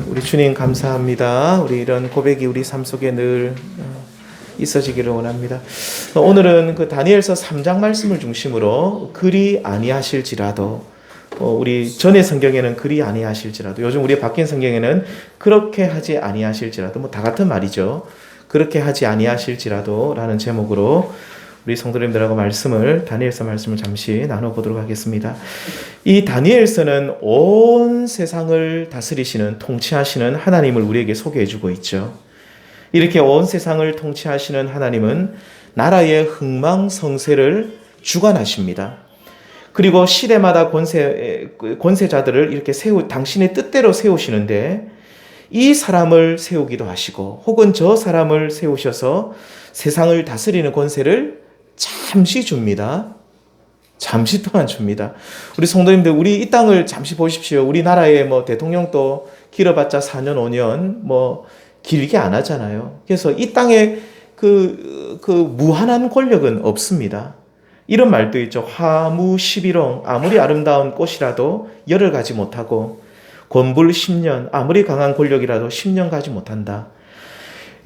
우리 주님 감사합니다. 우리 이런 고백이 우리 삶 속에 늘 있어지기를 원합니다. 오늘은 그 다니엘서 3장 말씀을 중심으로 그리 아니하실지라도, 우리 전의 성경에는 그리 아니하실지라도, 요즘 우리 바뀐 성경에는 그렇게 하지 아니하실지라도, 뭐 다 같은 말이죠. 그렇게 하지 아니하실지라도 라는 제목으로 우리 성도님들하고 다니엘서 말씀을 잠시 나눠보도록 하겠습니다. 이 다니엘서는 온 세상을 다스리시는, 통치하시는 하나님을 우리에게 소개해주고 있죠. 이렇게 온 세상을 통치하시는 하나님은 나라의 흥망성쇠를 주관하십니다. 그리고 시대마다 권세자들을 이렇게 당신의 뜻대로 세우시는데, 이 사람을 세우기도 하시고 혹은 저 사람을 세우셔서 세상을 다스리는 권세를 잠시 줍니다. 잠시 동안 줍니다. 우리 성도님들, 우리 이 땅을 잠시 보십시오. 우리나라의 대통령도 길어봤자 4년, 5년 길게 안 하잖아요. 그래서 이 땅에 그 무한한 권력은 없습니다. 이런 말도 있죠. 화무 11홍, 아무리 아름다운 꽃이라도 열을 가지 못하고 권불 10년, 아무리 강한 권력이라도 10년 가지 못한다.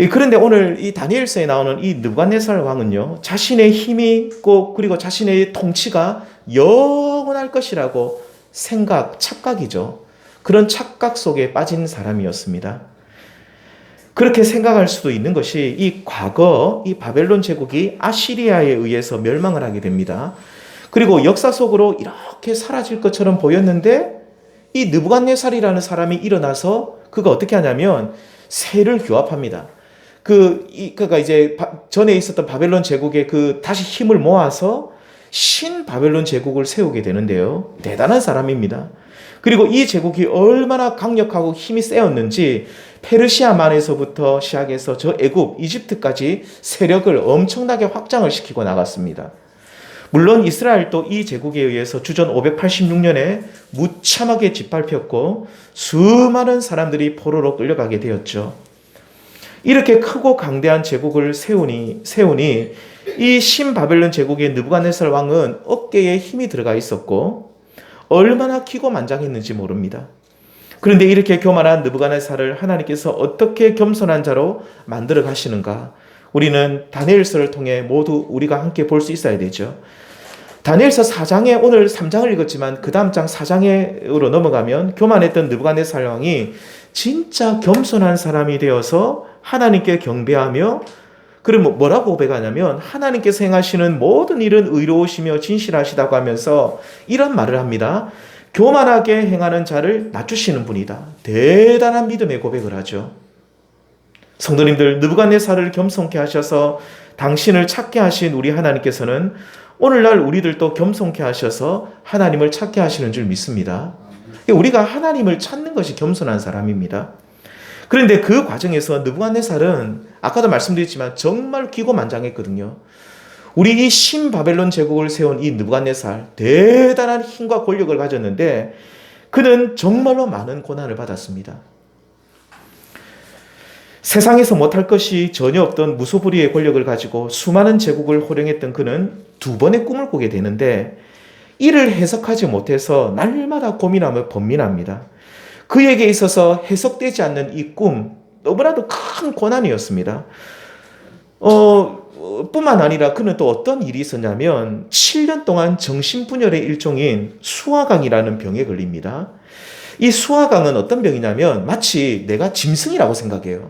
그런데 오늘 이 다니엘서에 나오는 이 느부갓네살 왕은요, 자신의 힘이 있고 그리고 자신의 통치가 영원할 것이라고 착각이죠. 그런 착각 속에 빠진 사람이었습니다. 그렇게 생각할 수도 있는 것이, 이 과거 이 바벨론 제국이 아시리아에 의해서 멸망을 하게 됩니다. 그리고 역사 속으로 이렇게 사라질 것처럼 보였는데, 이 느부갓네살이라는 사람이 일어나서 그가 어떻게 하냐면 세를 규합합니다. 그가 이제 전에 있었던 바벨론 제국의 다시 힘을 모아서 신 바벨론 제국을 세우게 되는데요. 대단한 사람입니다. 그리고 이 제국이 얼마나 강력하고 힘이 세었는지 페르시아만에서부터 시작해서 저 애굽, 이집트까지 세력을 엄청나게 확장을 시키고 나갔습니다. 물론 이스라엘도 이 제국에 의해서 주전 586년에 무참하게 짓밟혔고 수많은 사람들이 포로로 끌려가게 되었죠. 이렇게 크고 강대한 제국을 세우니 이 신바벨론 제국의 느부갓네살 왕은 어깨에 힘이 들어가 있었고 얼마나 기고만장했는지 모릅니다. 그런데 이렇게 교만한 느부갓네살을 하나님께서 어떻게 겸손한 자로 만들어 가시는가, 우리는 다니엘서를 통해 모두 우리가 함께 볼 수 있어야 되죠. 다니엘서 4장에, 오늘 3장을 읽었지만 그 다음 장 4장으로 넘어가면 교만했던 느부갓네살 왕이 진짜 겸손한 사람이 되어서 하나님께 경배하며, 그럼 뭐라고 고백하냐면 하나님께서 행하시는 모든 일은 의로우시며 진실하시다고 하면서 이런 말을 합니다. 교만하게 행하는 자를 낮추시는 분이다. 대단한 믿음의 고백을 하죠. 성도님들, 느부갓네살을 겸손케 하셔서 당신을 찾게 하신 우리 하나님께서는 오늘날 우리들도 겸손케 하셔서 하나님을 찾게 하시는 줄 믿습니다. 우리가 하나님을 찾는 것이 겸손한 사람입니다. 그런데 그 과정에서 느부갓네살은 아까도 말씀드렸지만 정말 기고만장했거든요. 우리 이 신바벨론 제국을 세운 이 느부갓네살, 대단한 힘과 권력을 가졌는데 그는 정말로 많은 고난을 받았습니다. 세상에서 못할 것이 전혀 없던 무소불위의 권력을 가지고 수많은 제국을 호령했던 그는 두 번의 꿈을 꾸게 되는데, 이를 해석하지 못해서 날마다 고민하며 번민합니다. 그에게 있어서 해석되지 않는 이 꿈, 너무나도 큰 고난이었습니다. 뿐만 아니라 그는 또 어떤 일이 있었냐면 7년 동안 정신분열의 일종인 수화강이라는 병에 걸립니다. 이 수화강은 어떤 병이냐면 마치 내가 짐승이라고 생각해요.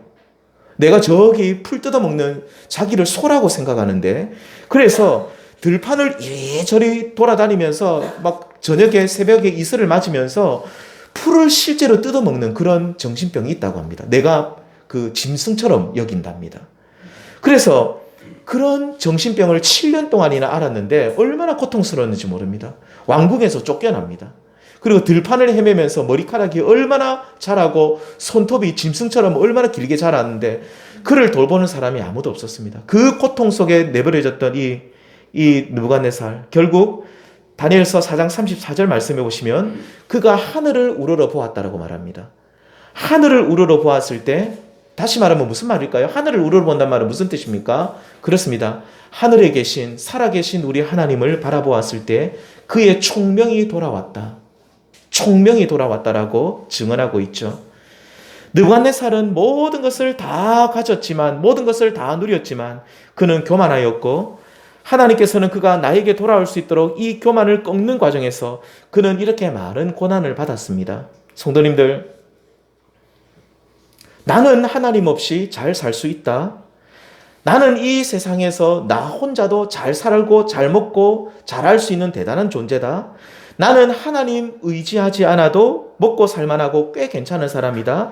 내가 저기 풀 뜯어먹는 자기를 소라고 생각하는데, 그래서 들판을 이리저리 돌아다니면서 막 저녁에 새벽에 이슬을 맞으면서 풀을 실제로 뜯어먹는 그런 정신병이 있다고 합니다. 내가 그 짐승처럼 여긴답니다. 그래서 그런 정신병을 7년 동안이나 앓았는데 얼마나 고통스러웠는지 모릅니다. 왕궁에서 쫓겨납니다. 그리고 들판을 헤매면서 머리카락이 얼마나 자라고 손톱이 짐승처럼 얼마나 길게 자랐는데 그를 돌보는 사람이 아무도 없었습니다. 그 고통 속에 내버려졌던 이 느부갓네살, 결국 다니엘서 4장 34절 말씀해 보시면 그가 하늘을 우러러 보았다라고 말합니다. 하늘을 우러러 보았을 때, 다시 말하면 무슨 말일까요? 하늘을 우러러 본다는 말은 무슨 뜻입니까? 그렇습니다. 하늘에 계신, 살아계신 우리 하나님을 바라보았을 때 그의 총명이 돌아왔다. 총명이 돌아왔다라고 증언하고 있죠. 느부갓네살은 모든 것을 다 가졌지만, 모든 것을 다 누렸지만 그는 교만하였고, 하나님께서는 그가 나에게 돌아올 수 있도록 이 교만을 꺾는 과정에서 그는 이렇게 많은 고난을 받았습니다. 성도님들, 나는 하나님 없이 잘 살 수 있다. 나는 이 세상에서 나 혼자도 잘 살고 잘 먹고 잘할 수 있는 대단한 존재다. 나는 하나님 의지하지 않아도 먹고 살만하고 꽤 괜찮은 사람이다.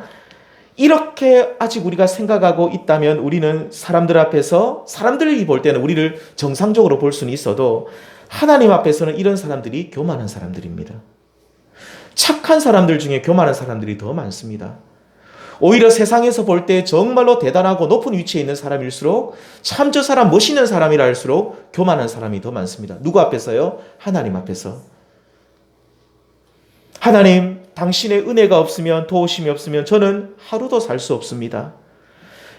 이렇게 아직 우리가 생각하고 있다면 우리는 사람들 앞에서, 사람들이 볼 때는 우리를 정상적으로 볼 수는 있어도 하나님 앞에서는 이런 사람들이 교만한 사람들입니다. 착한 사람들 중에 교만한 사람들이 더 많습니다. 오히려 세상에서 볼 때 정말로 대단하고 높은 위치에 있는 사람일수록 참 저 사람 멋있는 사람이라 할수록 교만한 사람이 더 많습니다. 누구 앞에서요? 하나님 앞에서. 하나님, 당신의 은혜가 없으면, 도우심이 없으면 저는 하루도 살 수 없습니다.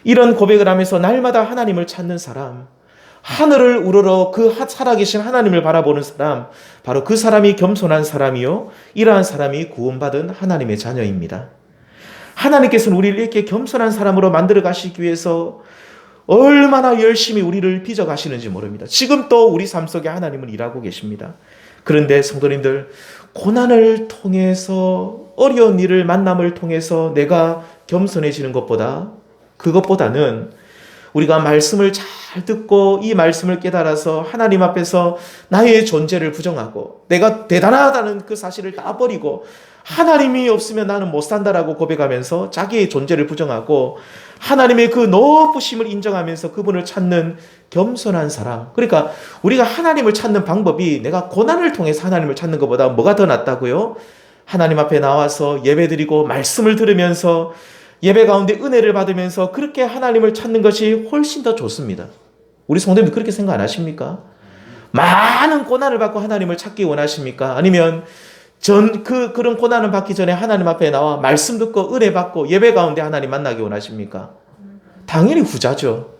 이런 고백을 하면서 날마다 하나님을 찾는 사람, 하늘을 우러러 그 살아계신 하나님을 바라보는 사람, 바로 그 사람이 겸손한 사람이요, 이러한 사람이 구원받은 하나님의 자녀입니다. 하나님께서는 우리를 이렇게 겸손한 사람으로 만들어 가시기 위해서 얼마나 열심히 우리를 빚어 가시는지 모릅니다. 지금 또 우리 삶 속에 하나님은 일하고 계십니다. 그런데 성도님들, 고난을 통해서, 어려운 일을 만남을 통해서 내가 겸손해지는 것보다, 그것보다는 우리가 말씀을 잘 듣고 이 말씀을 깨달아서 하나님 앞에서 나의 존재를 부정하고 내가 대단하다는 그 사실을 다 버리고 하나님이 없으면 나는 못 산다라고 고백하면서 자기의 존재를 부정하고 하나님의 그 높으심을 인정하면서 그분을 찾는 겸손한 사람. 그러니까 우리가 하나님을 찾는 방법이 내가 고난을 통해서 하나님을 찾는 것보다 뭐가 더 낫다고요? 하나님 앞에 나와서 예배드리고 말씀을 들으면서 예배 가운데 은혜를 받으면서 그렇게 하나님을 찾는 것이 훨씬 더 좋습니다. 우리 성도님들 그렇게 생각 안 하십니까? 많은 고난을 받고 하나님을 찾기 원하십니까? 아니면 그런 고난을 받기 전에 하나님 앞에 나와 말씀 듣고 은혜 받고 예배 가운데 하나님 만나기 원하십니까? 당연히 후자죠.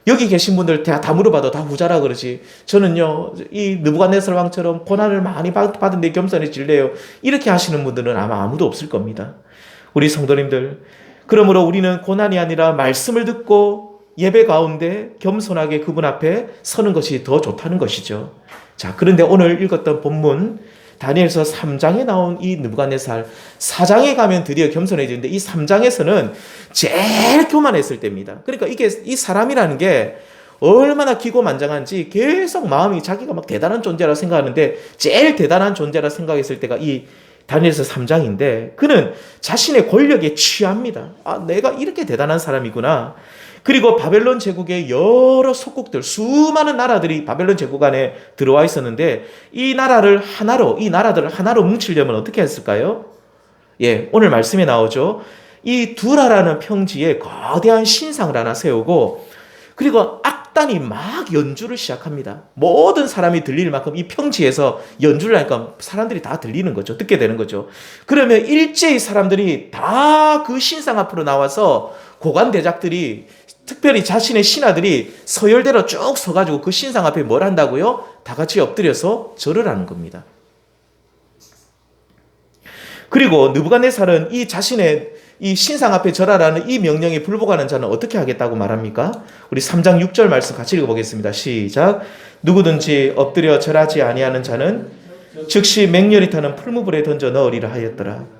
여기 계신 분들 다 물어봐도 다 후자라 그러지. 저는요, 이 느부갓네살 왕처럼 고난을 많이 받은데 겸손해질래요. 이렇게 하시는 분들은 아마 아무도 없을 겁니다. 우리 성도님들, 그러므로 우리는 고난이 아니라 말씀을 듣고 예배 가운데 겸손하게 그분 앞에 서는 것이 더 좋다는 것이죠. 자, 그런데 오늘 읽었던 본문 다니엘서 3장에 나온 이 느부갓네살, 4장에 가면 드디어 겸손해지는데 이 3장에서는 제일 교만했을 때입니다. 그러니까 이게 이 사람이라는 게 얼마나 기고만장한지 계속 마음이 자기가 막 대단한 존재라 생각하는데 제일 대단한 존재라 생각했을 때가 이 다니엘서 3장인데 그는 자신의 권력에 취합니다. 아, 내가 이렇게 대단한 사람이구나. 그리고 바벨론 제국의 여러 속국들, 수많은 나라들이 바벨론 제국 안에 들어와 있었는데 이 나라들을 하나로 뭉치려면 어떻게 했을까요? 예, 오늘 말씀에 나오죠. 이 두라라는 평지에 거대한 신상을 하나 세우고 그리고 악단이 막 연주를 시작합니다. 모든 사람이 들릴 만큼 이 평지에서 연주를 하니까 사람들이 다 들리는 거죠. 듣게 되는 거죠. 그러면 일제히 사람들이 다 그 신상 앞으로 나와서 고관대작들이 특별히 자신의 신하들이 서열대로 쭉 서가지고 그 신상 앞에 뭘 한다고요? 다 같이 엎드려서 절을 하는 겁니다. 그리고 느부갓네살은 이 자신의 이 신상 앞에 절하라는 이 명령에 불복하는 자는 어떻게 하겠다고 말합니까? 우리 3장 6절 말씀 같이 읽어보겠습니다. 시작. 누구든지 엎드려 절하지 아니하는 자는 즉시 맹렬히 타는 풀무불에 던져 넣으리라 하였더라.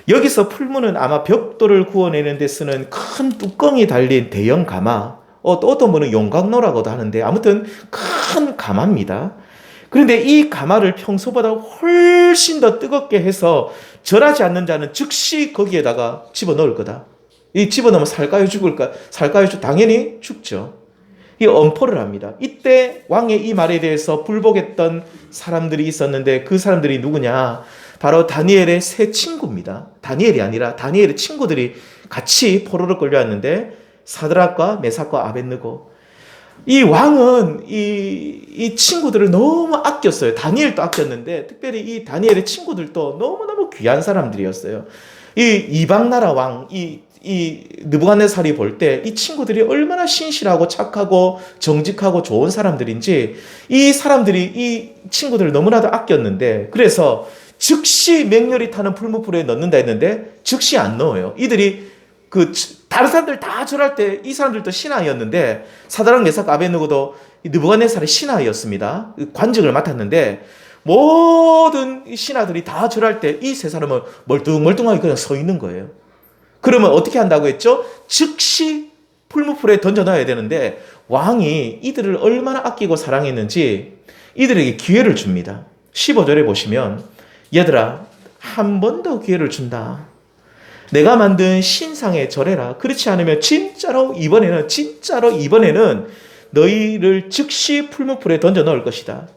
여기서 풀무는 아마 벽돌을 구워내는 데 쓰는 큰 뚜껑이 달린 대형 가마, 또 어떤 분은 용광로라고도 하는데 아무튼 큰 가마입니다. 그런데 이 가마를 평소보다 훨씬 더 뜨겁게 해서 절하지 않는 자는 즉시 거기에다가 집어넣을 거다. 이 집어넣으면 살까요 죽을까? 당연히 죽죠. 이 엄포를 합니다. 이때 왕의 이 말에 대해서 불복했던 사람들이 있었는데 그 사람들이 누구냐? 바로 다니엘의 세 친구입니다. 다니엘이 아니라 다니엘의 친구들이 같이 포로로 끌려왔는데 사드락과 메삭과 아벳느고. 이 왕은 이 친구들을 너무 아꼈어요. 다니엘도 아꼈는데 특별히 이 다니엘의 친구들도 너무너무 귀한 사람들이었어요. 이 이방 나라 왕, 이 느부갓네살이 볼 때 이 친구들이 얼마나 신실하고 착하고 정직하고 좋은 사람들인지 이 사람들이 이 친구들을 너무나도 아꼈는데 그래서 즉시 맹렬히 타는 풀무불에 넣는다 했는데 즉시 안 넣어요. 이들이 다른 사람들 다 절할 때 이 사람들도 신하였는데 사드락 메삭 아벳느고도 느부갓네살의 신하였습니다. 관직을 맡았는데 모든 신하들이 다 절할 때 이 세 사람은 멀뚱멀뚱하게 그냥 서 있는 거예요. 그러면 어떻게 한다고 했죠? 즉시 풀무불에 던져놔야 되는데 왕이 이들을 얼마나 아끼고 사랑했는지 이들에게 기회를 줍니다. 15절에 보시면 얘들아 한 번 더 기회를 준다. 내가 만든 신상에 절해라. 그렇지 않으면 진짜로 이번에는 너희를 즉시 풀무불에 던져 넣을 것이다.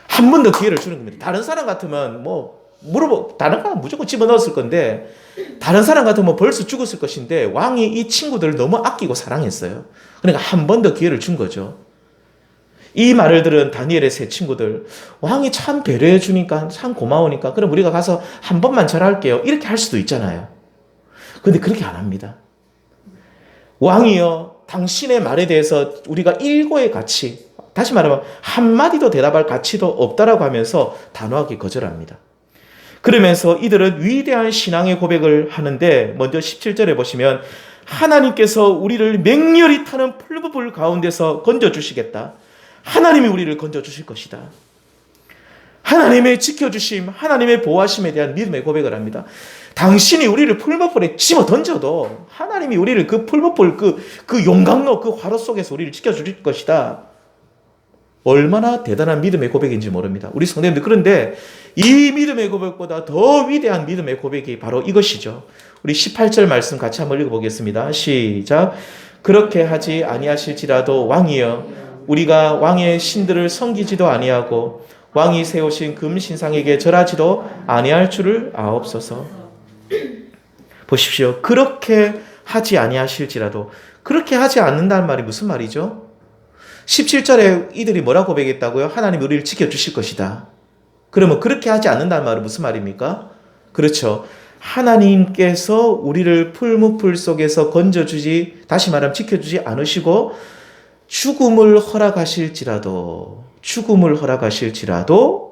한 번 더 기회를 주는 겁니다. 다른 사람 같으면 다른 사람 무조건 집어넣었을 건데 다른 사람 같으면 벌써 죽었을 것인데 왕이 이 친구들을 너무 아끼고 사랑했어요. 그러니까 한 번 더 기회를 준 거죠. 이 말을 들은 다니엘의 세 친구들, 왕이 참 배려해 주니까 참 고마우니까 그럼 우리가 가서 한 번만 절할게요. 이렇게 할 수도 있잖아요. 그런데 그렇게 안 합니다. 왕이요, 당신의 말에 대해서 우리가 일고의 가치, 다시 말하면 한마디도 대답할 가치도 없다라고 하면서 단호하게 거절합니다. 그러면서 이들은 위대한 신앙의 고백을 하는데 먼저 17절에 보시면 하나님께서 우리를 맹렬히 타는 풀무불 가운데서 건져주시겠다. 하나님이 우리를 건져주실 것이다. 하나님의 지켜주심, 하나님의 보호하심에 대한 믿음의 고백을 합니다. 당신이 우리를 풀무불에 집어 던져도 하나님이 우리를 그 풀무불, 그 용광로, 그 화로 속에서 우리를 지켜주실 것이다. 얼마나 대단한 믿음의 고백인지 모릅니다. 우리 성도님들, 그런데 이 믿음의 고백보다 더 위대한 믿음의 고백이 바로 이것이죠. 우리 18절 말씀 같이 한번 읽어보겠습니다. 시작. 그렇게 하지 아니하실지라도 왕이여 우리가 왕의 신들을 섬기지도 아니하고 왕이 세우신 금신상에게 절하지도 아니할 줄을 아옵소서. 보십시오. 그렇게 하지 아니하실지라도, 그렇게 하지 않는다는 말이 무슨 말이죠? 17절에 이들이 뭐라고 고백했다고요? 하나님 우리를 지켜주실 것이다. 그러면 그렇게 하지 않는다는 말은 무슨 말입니까? 그렇죠. 하나님께서 우리를 풀무불 속에서 건져주지, 다시 말하면 지켜주지 않으시고 죽음을 허락하실지라도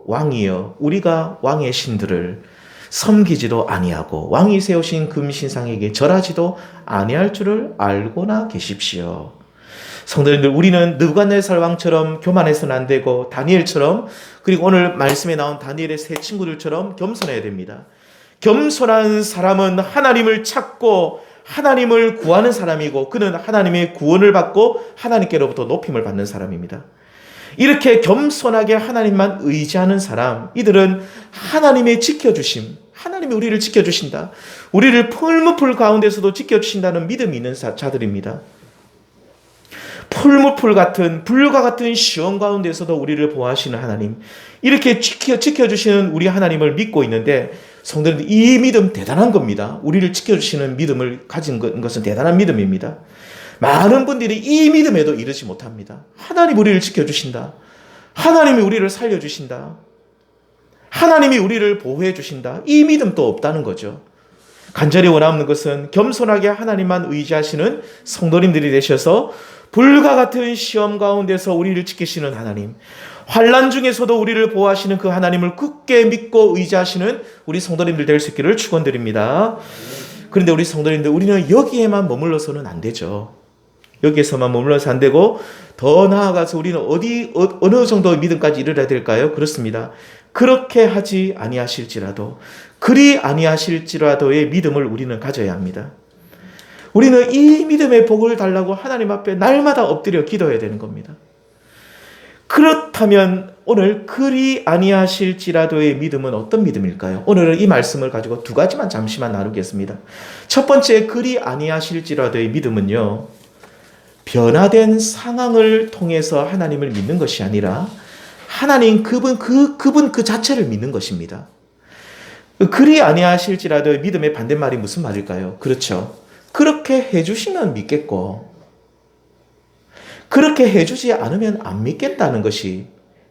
왕이여 우리가 왕의 신들을 섬기지도 아니하고 왕이 세우신 금신상에게 절하지도 아니할 줄을 알고나 계십시오. 성도님들, 우리는 느부갓네살 왕처럼 교만해서는 안 되고 다니엘처럼, 그리고 오늘 말씀에 나온 다니엘의 세 친구들처럼 겸손해야 됩니다. 겸손한 사람은 하나님을 찾고 하나님을 구하는 사람이고 그는 하나님의 구원을 받고 하나님께로부터 높임을 받는 사람입니다. 이렇게 겸손하게 하나님만 의지하는 사람, 이들은 하나님의 지켜주심, 하나님이 우리를 지켜주신다, 우리를 풀무불 가운데서도 지켜주신다는 믿음이 있는 자들입니다. 풀무불 같은 불과 같은 시험 가운데서도 우리를 보호하시는 하나님, 이렇게 지켜주시는 우리 하나님을 믿고 있는데, 성도님들, 이 믿음 대단한 겁니다. 우리를 지켜주시는 믿음을 가진 것은 대단한 믿음입니다. 많은 분들이 이 믿음에도 이르지 못합니다. 하나님 우리를 지켜주신다, 하나님이 우리를 살려주신다, 하나님이 우리를 보호해 주신다, 이 믿음도 없다는 거죠. 간절히 원하는 것은 겸손하게 하나님만 의지하시는 성도님들이 되셔서 불과 같은 시험 가운데서 우리를 지키시는 하나님, 환난 중에서도 우리를 보호하시는 그 하나님을 굳게 믿고 의지하시는 우리 성도님들 될 수 있기를 축원드립니다. 그런데 우리 성도님들, 우리는 여기에만 머물러서는 안 되죠. 여기에서만 머물러서 안 되고 더 나아가서 우리는 어느 정도의 믿음까지 이르러야 될까요? 그렇습니다. 그렇게 하지 아니하실지라도, 그리 아니하실지라도의 믿음을 우리는 가져야 합니다. 우리는 이 믿음의 복을 달라고 하나님 앞에 날마다 엎드려 기도해야 되는 겁니다. 그렇다면 오늘 그리 아니하실지라도의 믿음은 어떤 믿음일까요? 오늘은 이 말씀을 가지고 두 가지만 잠시만 나누겠습니다. 첫 번째, 그리 아니하실지라도의 믿음은요, 변화된 상황을 통해서 하나님을 믿는 것이 아니라 하나님 그분 그 자체를 믿는 것입니다. 그리 아니하실지라도의 믿음의 반대말이 무슨 말일까요? 그렇죠. 그렇게 해주시면 믿겠고 그렇게 해주지 않으면 안 믿겠다는 것이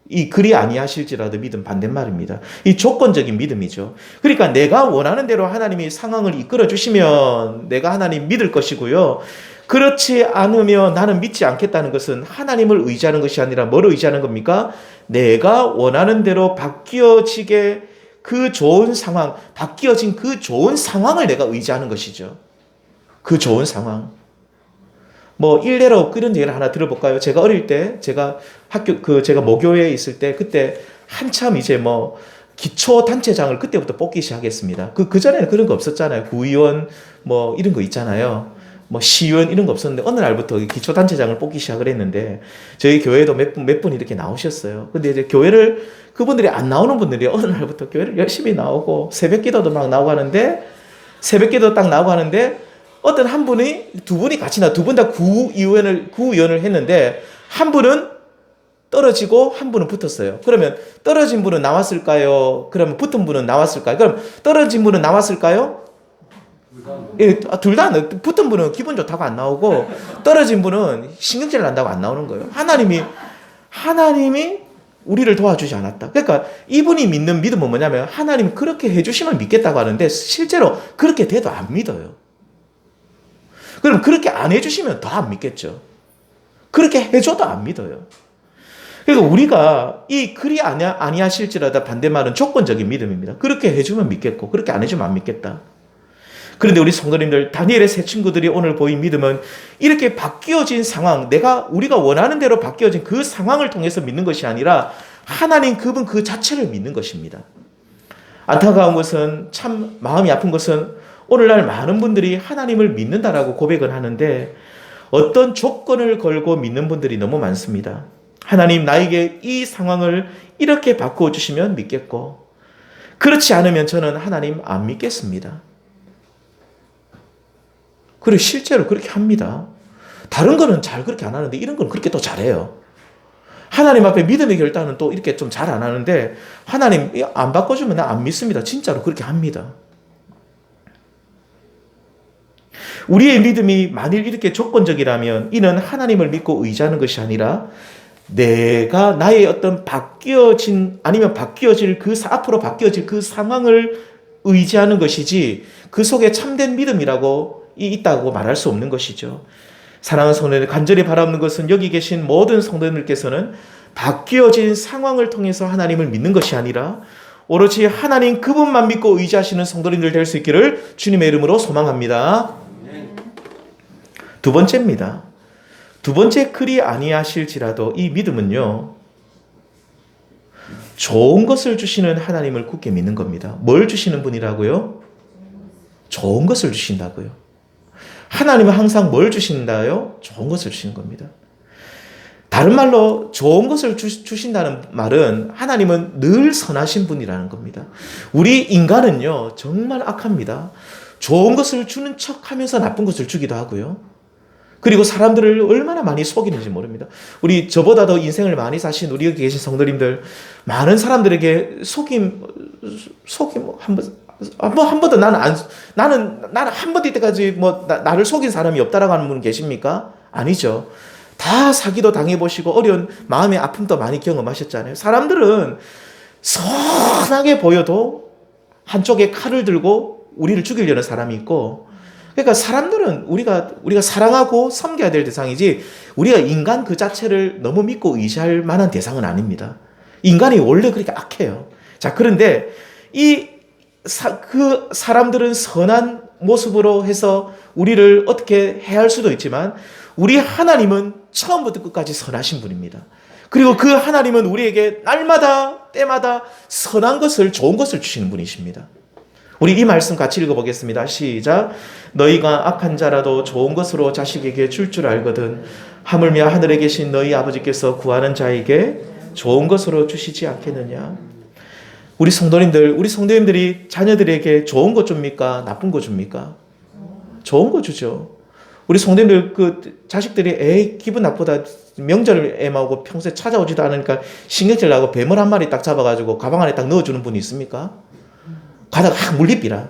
이 그리 아니하실지라도 믿음 반대말입니다. 이 조건적인 믿음이죠. 그러니까 내가 원하는 대로 하나님이 상황을 이끌어 주시면 내가 하나님 믿을 것이고요. 그렇지 않으며 나는 믿지 않겠다는 것은 하나님을 의지하는 것이 아니라 뭘 의지하는 겁니까? 내가 원하는 대로 바뀌어지게 그 좋은 상황, 바뀌어진 그 좋은 상황을 내가 의지하는 것이죠. 그 좋은 상황. 뭐 일례로 그런 얘기를 하나 들어볼까요? 제가 어릴 때 제가 제가 모교에 있을 때 그때 한참 이제 뭐 기초 단체장을 그때부터 뽑기 시작했습니다. 그 전에는 그런 거 없었잖아요. 구의원 뭐 이런 거 있잖아요. 뭐 시의원 이런 거 없었는데 어느 날부터 기초 단체장을 뽑기 시작을 했는데 저희 교회도 몇 분 이렇게 나오셨어요. 근데 이제 교회를 그분들이 안 나오는 분들이 어느 날부터 교회를 열심히 나오고 새벽기도도 막 나오고 하는데 새벽기도 딱 나오고 하는데 어떤 한 분이 두 분이 같이 두 분 다 구의원을 했는데 한 분은 떨어지고 한 분은 붙었어요. 그러면 떨어진 분은 나왔을까요? 그러면 붙은 분은 나왔을까요? 그럼 떨어진 분은 나왔을까요? 예, 둘 다 붙은 분은 기분 좋다고 안 나오고 떨어진 분은 신경질 난다고 안 나오는 거예요. 하나님이 우리를 도와주지 않았다. 그러니까 이분이 믿는 믿음은 뭐냐면 하나님 그렇게 해주시면 믿겠다고 하는데 실제로 그렇게 돼도 안 믿어요. 그럼 그렇게 안 해주시면 더 안 믿겠죠. 그렇게 해줘도 안 믿어요. 그러니까 우리가 이 그리 아니하실지라도 반대말은 조건적인 믿음입니다. 그렇게 해주면 믿겠고 그렇게 안 해주면 안 믿겠다. 그런데 우리 성도님들 다니엘의 세 친구들이 오늘 보인 믿음은 이렇게 바뀌어진 상황, 우리가 원하는 대로 바뀌어진 그 상황을 통해서 믿는 것이 아니라 하나님 그분 그 자체를 믿는 것입니다. 안타까운 것은 참 마음이 아픈 것은 오늘날 많은 분들이 하나님을 믿는다라고 고백은 하는데 어떤 조건을 걸고 믿는 분들이 너무 많습니다. 하나님 나에게 이 상황을 이렇게 바꾸어 주시면 믿겠고 그렇지 않으면 저는 하나님 안 믿겠습니다. 그리고 실제로 그렇게 합니다. 다른 거는 잘 그렇게 안 하는데 이런 건 그렇게 또 잘해요. 하나님 앞에 믿음의 결단은 또 이렇게 좀 잘 안 하는데 하나님 안 바꿔주면 나 안 믿습니다. 진짜로 그렇게 합니다. 우리의 믿음이 만일 이렇게 조건적이라면 이는 하나님을 믿고 의지하는 것이 아니라 내가 나의 어떤 바뀌어진 아니면 앞으로 바뀌어질 그 상황을 의지하는 것이지 그 속에 참된 믿음이라고 있다고 말할 수 없는 것이죠. 사랑하는 성도들 간절히 바라는 것은 여기 계신 모든 성도님들께서는 바뀌어진 상황을 통해서 하나님을 믿는 것이 아니라 오로지 하나님 그분만 믿고 의지하시는 성도님들 될 수 있기를 주님의 이름으로 소망합니다. 두 번째입니다. 두 번째 그리 아니하실지라도 이 믿음은요. 좋은 것을 주시는 하나님을 굳게 믿는 겁니다. 뭘 주시는 분이라고요? 좋은 것을 주신다고요. 하나님은 항상 뭘 주신다요? 좋은 것을 주시는 겁니다. 다른 말로 좋은 것을 주신다는 말은 하나님은 늘 선하신 분이라는 겁니다. 우리 인간은요. 정말 악합니다. 좋은 것을 주는 척하면서 나쁜 것을 주기도 하고요. 그리고 사람들을 얼마나 많이 속이는지 모릅니다. 우리 저보다 더 인생을 많이 사신 우리 여기 계신 성도님들 많은 사람들에게 속임 한 번도 나는 한 번도 이때까지 나를 속인 사람이 없다라고 하는 분 계십니까? 아니죠. 다 사기도 당해보시고 어려운 마음의 아픔도 많이 경험하셨잖아요. 사람들은 선하게 보여도 한쪽에 칼을 들고 우리를 죽이려는 사람이 있고 그러니까 사람들은 우리가 사랑하고 섬겨야 될 대상이지 우리가 인간 그 자체를 너무 믿고 의지할 만한 대상은 아닙니다. 인간이 원래 그렇게 악해요. 자, 그런데 그 사람들은 선한 모습으로 해서 우리를 어떻게 해할 수도 있지만 우리 하나님은 처음부터 끝까지 선하신 분입니다. 그리고 그 하나님은 우리에게 날마다 때마다 선한 것을 좋은 것을 주시는 분이십니다. 우리 이 말씀 같이 읽어보겠습니다. 시작. 너희가 악한 자라도 좋은 것으로 자식에게 줄 알거든 하물며 하늘에 계신 너희 아버지께서 구하는 자에게 좋은 것으로 주시지 않겠느냐. 우리 성도님들이 자녀들에게 좋은 거 줍니까? 나쁜 거 줍니까? 좋은 거 주죠. 우리 성도님들 그 자식들이 기분 나쁘다 명절 애마고 평소에 찾아오지도 않으니까 신경질 나고 뱀을 한 마리 딱 잡아가지고 가방 안에 딱 넣어주는 분이 있습니까? 가다가 물리비라.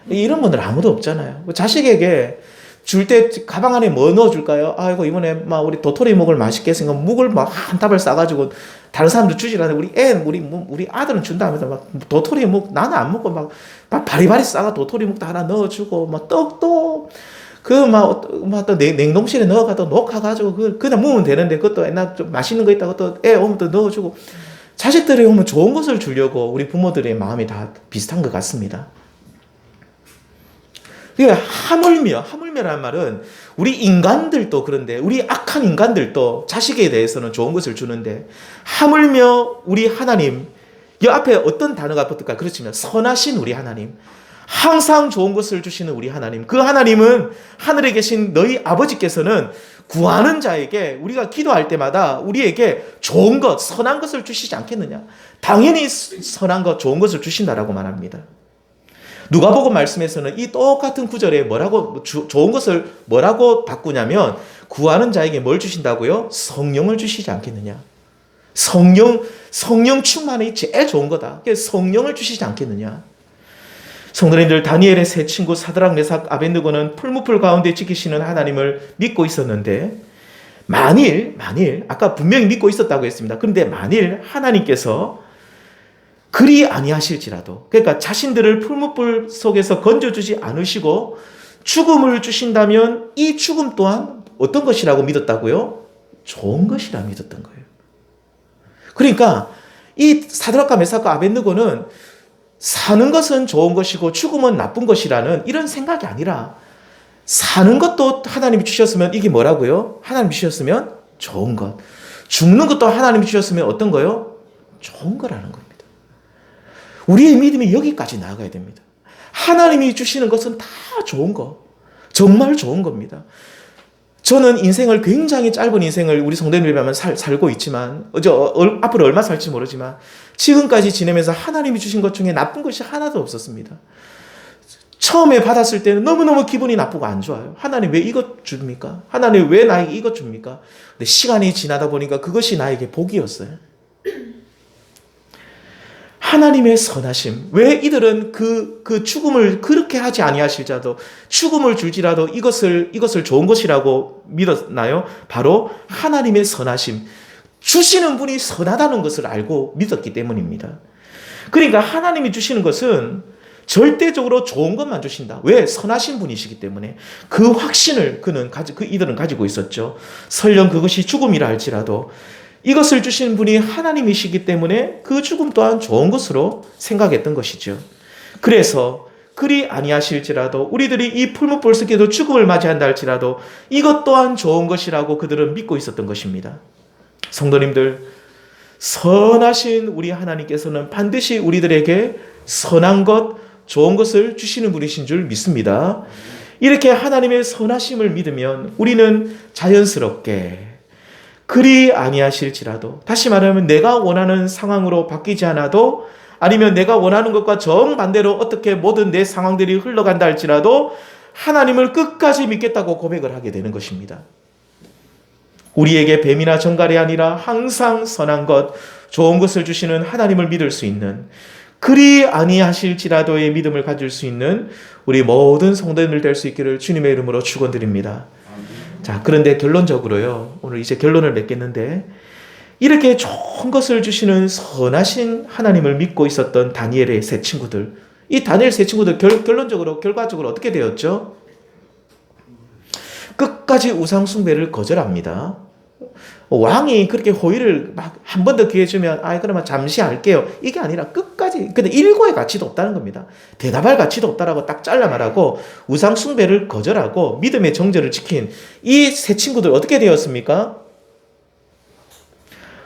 이런 분들 아무도 없잖아요. 자식에게 줄 때 가방 안에 뭐 넣어줄까요? 아이고 이번에 막 우리 도토리 묵을 맛있게 생각 묵을 막 한 답을 싸가지고 다른 사람들 주지라는데 우리 아들은 준다면서 막 도토리 묵 나는 안 먹고 막 바리바리 싸가 도토리 묵도 하나 넣어주고 막 떡도 또 냉동실에 넣어가지고 녹아가지고 그냥 먹으면 되는데 그것도 옛날 좀 맛있는 거 있다고 또 애 오면 또 넣어주고 자식들이 오면 좋은 것을 주려고 우리 부모들의 마음이 다 비슷한 것 같습니다. 그러니까 하물며라는 말은 우리 인간들도 그런데 우리 악한 인간들도 자식에 대해서는 좋은 것을 주는데 하물며 우리 하나님 이 앞에 어떤 단어가 붙을까? 그렇지만 선하신 우리 하나님 항상 좋은 것을 주시는 우리 하나님 그 하나님은 하늘에 계신 너희 아버지께서는 구하는 자에게 우리가 기도할 때마다 우리에게 좋은 것 선한 것을 주시지 않겠느냐? 당연히 선한 것 좋은 것을 주신다라고 말합니다. 누가복음 말씀에서는 이 똑같은 구절에 좋은 것을 뭐라고 바꾸냐면 구하는 자에게 뭘 주신다고요? 성령을 주시지 않겠느냐? 성령 충만이 제일 좋은 거다. 성령을 주시지 않겠느냐? 성도님들 다니엘의 세 친구 사드락 메삭 아벳느고는 풀무불 가운데 지키시는 하나님을 믿고 있었는데 만일 아까 분명히 믿고 있었다고 했습니다. 그런데 만일 하나님께서 그리 아니하실지라도 그러니까 자신들을 풀무불 속에서 건져주지 않으시고 죽음을 주신다면 이 죽음 또한 어떤 것이라고 믿었다고요? 좋은 것이라 믿었던 거예요. 그러니까 이 사드락과 메삭과 아벳느고는 사는 것은 좋은 것이고 죽음은 나쁜 것이라는 이런 생각이 아니라 사는 것도 하나님이 주셨으면 이게 뭐라고요? 하나님이 주셨으면 좋은 것. 죽는 것도 하나님이 주셨으면 어떤 거요? 좋은 거라는 겁니다. 우리의 믿음이 여기까지 나아가야 됩니다. 하나님이 주시는 것은 다 좋은 거. 정말 좋은 겁니다. 저는 인생을 굉장히 짧은 인생을 우리 성도님들에 비하면 살고 있지만 앞으로 얼마 살지 모르지만 지금까지 지내면서 하나님이 주신 것 중에 나쁜 것이 하나도 없었습니다. 처음에 받았을 때는 너무너무 기분이 나쁘고 안 좋아요. 하나님 왜 이것 줍니까? 하나님 왜 나에게 이것 줍니까? 근데 시간이 지나다 보니까 그것이 나에게 복이었어요. 하나님의 선하심. 왜 이들은 그 죽음을 그렇게 하지 아니하실지라도 죽음을 줄지라도 이것을 좋은 것이라고 믿었나요? 바로 하나님의 선하심. 주시는 분이 선하다는 것을 알고 믿었기 때문입니다. 그러니까 하나님이 주시는 것은 절대적으로 좋은 것만 주신다. 왜? 선하신 분이시기 때문에 그 확신을 이들은 가지고 있었죠. 설령 그것이 죽음이라 할지라도 이것을 주신 분이 하나님이시기 때문에 그 죽음 또한 좋은 것으로 생각했던 것이죠. 그래서 그리 아니하실지라도 우리들이 이 풀무불 속에도 죽음을 맞이한다 할지라도 이것 또한 좋은 것이라고 그들은 믿고 있었던 것입니다. 성도님들, 선하신 우리 하나님께서는 반드시 우리들에게 선한 것, 좋은 것을 주시는 분이신 줄 믿습니다. 이렇게 하나님의 선하심을 믿으면 우리는 자연스럽게 그리 아니하실지라도 다시 말하면 내가 원하는 상황으로 바뀌지 않아도 아니면 내가 원하는 것과 정반대로 어떻게 모든 내 상황들이 흘러간다 할지라도 하나님을 끝까지 믿겠다고 고백을 하게 되는 것입니다. 우리에게 뱀이나 정갈이 아니라 항상 선한 것, 좋은 것을 주시는 하나님을 믿을 수 있는 그리 아니하실지라도의 믿음을 가질 수 있는 우리 모든 성도님들 될 수 있기를 주님의 이름으로 축원드립니다. 자, 그런데 결론적으로요. 오늘 이제 결론을 맺겠는데 이렇게 좋은 것을 주시는 선하신 하나님을 믿고 있었던 다니엘의 세 친구들. 이 다니엘 세 친구들 결과적으로 어떻게 되었죠? 끝까지 우상 숭배를 거절합니다. 왕이 그렇게 호의를 막 한 번 더 기회 주면 그러면 잠시 할게요. 이게 아니라 끝까지. 근데 일고의 가치도 없다는 겁니다. 대답할 가치도 없다라고 딱 잘라 말하고 우상 숭배를 거절하고 믿음의 정절을 지킨 이 세 친구들 어떻게 되었습니까?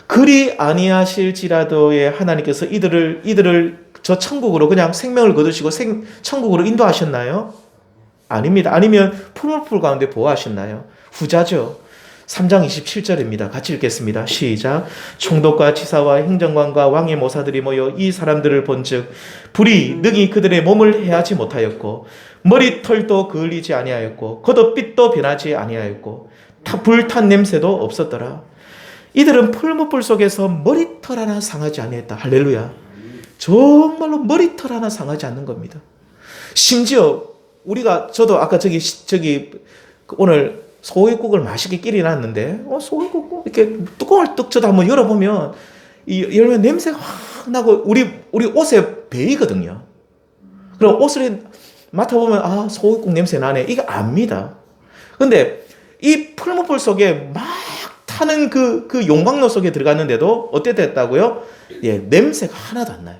그리 아니하실지라도의 하나님께서 이들을 저 천국으로 그냥 생명을 거두시고 천국으로 인도하셨나요? 아닙니다. 아니면 풀무불 가운데 보호하셨나요? 후자죠. 3장 27절입니다. 같이 읽겠습니다. 시작. 총독과 지사와 행정관과 왕의 모사들이 모여 이 사람들을 본즉 불이 능히 그들의 몸을 해하지 못하였고 머리털도 그을리지 아니하였고 겉옷빛도 변하지 아니하였고 불탄 냄새도 없었더라. 이들은 풀무불 속에서 머리털 하나 상하지 아니했다. 할렐루야. 정말로 머리털 하나 상하지 않는 겁니다. 심지어 저도 아까 오늘 소고기국을 맛있게 끓여놨는데 소고기국 이렇게 뚜껑을 뚝 쳐도 한번 열어보면 열면 냄새가 확 나고 우리 옷에 배이거든요. 그럼 옷을 맡아보면 소고기국 냄새 나네. 이거 압니다. 근데 이 풀무불 속에 막 타는 그 용광로 속에 들어갔는데도 어때 됐다고요? 예, 냄새가 하나도 안 나요.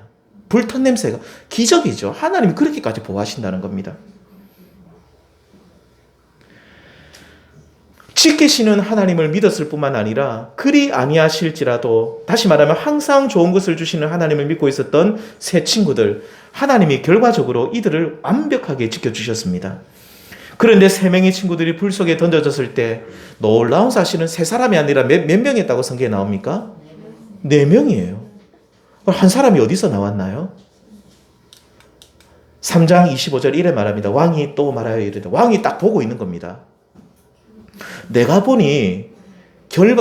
불탄 냄새가 기적이죠. 하나님이 그렇게까지 보호하신다는 겁니다. 지키시는 하나님을 믿었을 뿐만 아니라 그리 아니하실지라도, 다시 말하면 항상 좋은 것을 주시는 하나님을 믿고 있었던 세 친구들, 하나님이 결과적으로 이들을 완벽하게 지켜주셨습니다. 그런데 세 명의 친구들이 불 속에 던져졌을 때 놀라운 사실은 세 사람이 아니라 몇 명이었다고 성경에 나옵니까? 네 명이에요. 한 사람이 어디서 나왔나요? 3장 25절 이래 말합니다. 왕이 또 말하여 이르되, 왕이 딱 보고 있는 겁니다. 내가 보니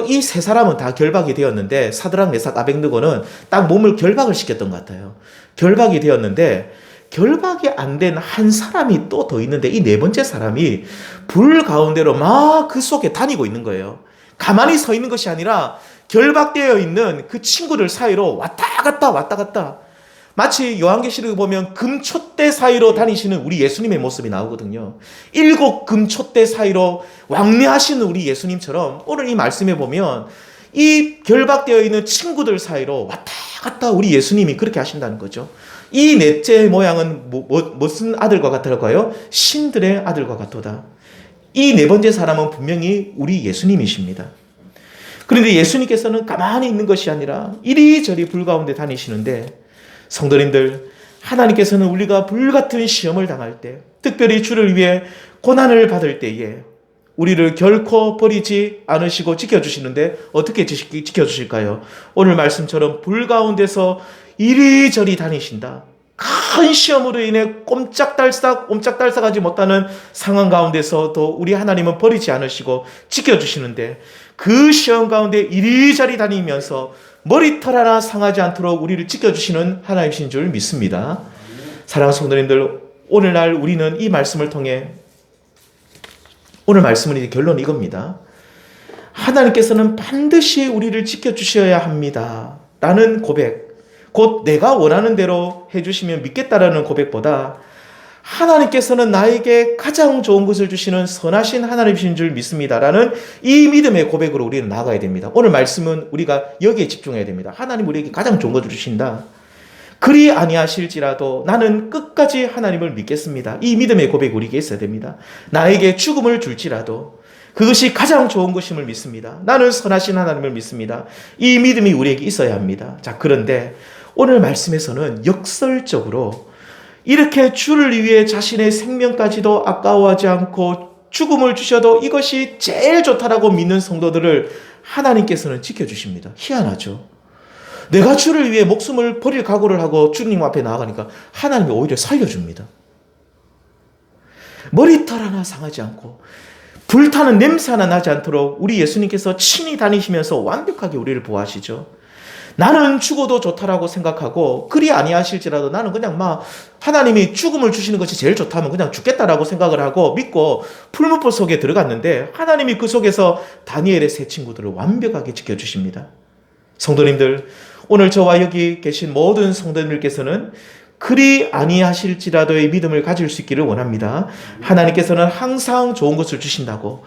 이 세 사람은 다 결박이 되었는데, 사드락 메삭 아벳느고는 딱 몸을 결박을 시켰던 것 같아요. 결박이 되었는데 결박이 안 된 한 사람이 또 더 있는데, 이 네 번째 사람이 불 가운데로 막 그 속에 다니고 있는 거예요. 가만히 서 있는 것이 아니라 결박되어 있는 그 친구들 사이로 왔다 갔다 마치 요한계시록에 보면 금촛대 사이로 다니시는 우리 예수님의 모습이 나오거든요. 7 금촛대 사이로 왕래하시는 우리 예수님처럼 오늘 이 말씀에 보면 이 결박되어 있는 친구들 사이로 왔다 갔다 우리 예수님이 그렇게 하신다는 거죠. 이 넷째 모양은 무슨 아들과 같을까요? 신들의 아들과 같도다. 이 네 번째 사람은 분명히 우리 예수님이십니다. 그런데 예수님께서는 가만히 있는 것이 아니라 이리저리 불 가운데 다니시는데, 성도님들, 하나님께서는 우리가 불같은 시험을 당할 때, 특별히 주를 위해 고난을 받을 때에 우리를 결코 버리지 않으시고 지켜주시는데, 어떻게 지켜주실까요? 오늘 말씀처럼 불 가운데서 이리저리 다니신다. 큰 시험으로 인해 옴짝달싹하지 못하는 상황 가운데서도 우리 하나님은 버리지 않으시고 지켜주시는데, 그 시험 가운데 이리저리 다니면서 머리털 하나 상하지 않도록 우리를 지켜주시는 하나님이신 줄 믿습니다. 사랑하는 성도님들, 오늘날 우리는 이 말씀을 통해, 오늘 말씀은 이제 결론은 이겁니다. 하나님께서는 반드시 우리를 지켜주셔야 합니다 라는 고백, 곧 내가 원하는 대로 해주시면 믿겠다라는 고백보다 하나님께서는 나에게 가장 좋은 것을 주시는 선하신 하나님이신 줄 믿습니다라는 이 믿음의 고백으로 우리는 나아가야 됩니다. 오늘 말씀은 우리가 여기에 집중해야 됩니다. 하나님 우리에게 가장 좋은 것을 주신다. 그리 아니하실지라도 나는 끝까지 하나님을 믿겠습니다. 이 믿음의 고백이 우리에게 있어야 됩니다. 나에게 죽음을 줄지라도 그것이 가장 좋은 것임을 믿습니다. 나는 선하신 하나님을 믿습니다. 이 믿음이 우리에게 있어야 합니다. 자, 그런데 오늘 말씀에서는 역설적으로 이렇게 주를 위해 자신의 생명까지도 아까워하지 않고 죽음을 주셔도 이것이 제일 좋다라고 믿는 성도들을 하나님께서는 지켜주십니다. 희한하죠. 내가 주를 위해 목숨을 버릴 각오를 하고 주님 앞에 나아가니까 하나님이 오히려 살려줍니다. 머리털 하나 상하지 않고 불타는 냄새 하나 나지 않도록 우리 예수님께서 친히 다니시면서 완벽하게 우리를 보호하시죠. 나는 죽어도 좋다라고 생각하고 그리 아니하실지라도 나는 그냥 하나님이 죽음을 주시는 것이 제일 좋다면 그냥 죽겠다라고 생각을 하고 믿고 풀무불 속에 들어갔는데, 하나님이 그 속에서 다니엘의 세 친구들을 완벽하게 지켜주십니다. 성도님들, 오늘 저와 여기 계신 모든 성도님들께서는 그리 아니하실지라도의 믿음을 가질 수 있기를 원합니다. 하나님께서는 항상 좋은 것을 주신다고,